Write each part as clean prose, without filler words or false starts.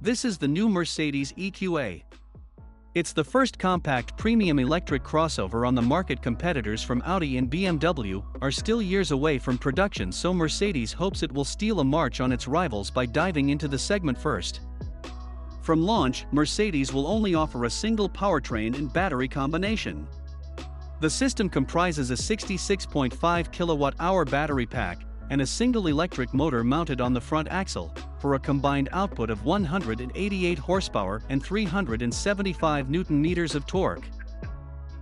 This is the new Mercedes EQA. It's the first compact premium electric crossover on the market. Competitors from Audi and BMW are still years away from production, so Mercedes hopes it will steal a march on its rivals by diving into the segment first. From launch, Mercedes will only offer a single powertrain and battery combination. The system comprises a 66.5 kilowatt-hour battery pack and a single electric motor mounted on the front axle, for a combined output of 188 horsepower and 375 Newton-meters of torque.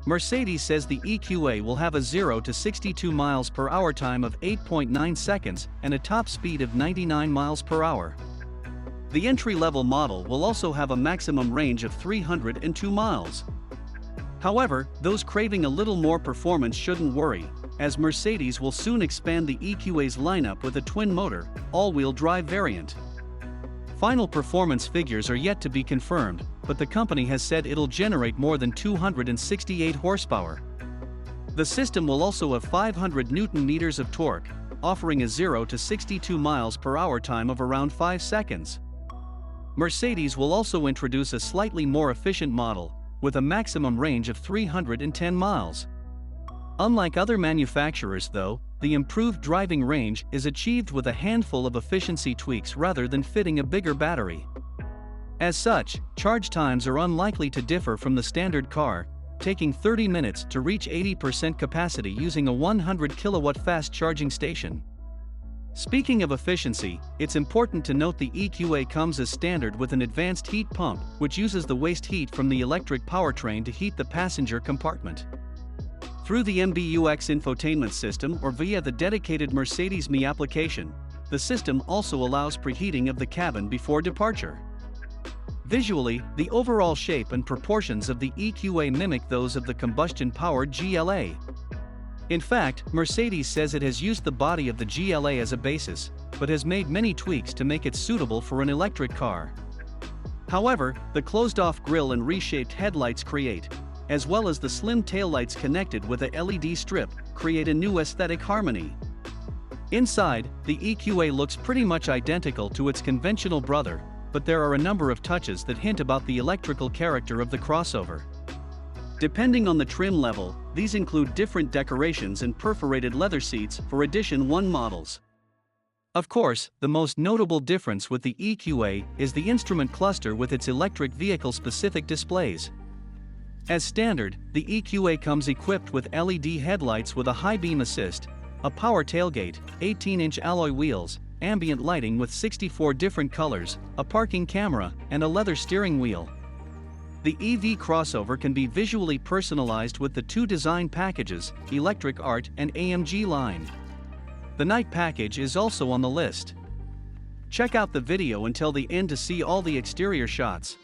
Mercedes says the EQA will have a 0 to 62 miles per hour time of 8.9 seconds and a top speed of 99 miles per hour. The entry-level model will also have a maximum range of 302 miles. However, those craving a little more performance shouldn't worry, as Mercedes will soon expand the EQA's lineup with a twin-motor, all-wheel drive variant. Final performance figures are yet to be confirmed, but the company has said it'll generate more than 268 horsepower. The system will also have 500 Newton-meters of torque, offering a 0 to 62 miles per hour time of around 5 seconds. Mercedes will also introduce a slightly more efficient model, with a maximum range of 310 miles. Unlike other manufacturers though, the improved driving range is achieved with a handful of efficiency tweaks rather than fitting a bigger battery. As such, charge times are unlikely to differ from the standard car, taking 30 minutes to reach 80% capacity using a 100 kilowatt fast charging station. Speaking of efficiency, it's important to note the EQA comes as standard with an advanced heat pump, which uses the waste heat from the electric powertrain to heat the passenger compartment. Through the MBUX infotainment system or via the dedicated Mercedes Me application, the system also allows preheating of the cabin before departure. Visually, the overall shape and proportions of the EQA mimic those of the combustion-powered GLA. In fact, Mercedes says it has used the body of the GLA as a basis, but has made many tweaks to make it suitable for an electric car. However, the closed-off grille and reshaped headlights as well as the slim taillights connected with a LED strip, create a new aesthetic harmony. Inside, the EQA looks pretty much identical to its conventional brother, but there are a number of touches that hint about the electrical character of the crossover. Depending on the trim level, these include different decorations and perforated leather seats for Edition 1 models. Of course, the most notable difference with the EQA is the instrument cluster with its electric vehicle-specific displays. As standard, the EQA comes equipped with LED headlights with a high beam assist, a power tailgate, 18-inch alloy wheels, ambient lighting with 64 different colors, a parking camera, and a leather steering wheel. The EV crossover can be visually personalized with the two design packages, Electric Art and AMG line. The Night package is also on the list. Check out the video until the end to see all the exterior shots.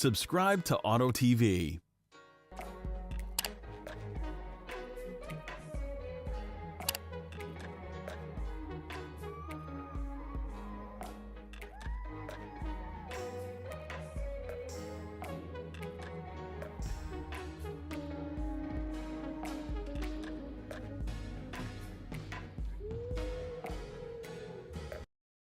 Subscribe to Auto TV.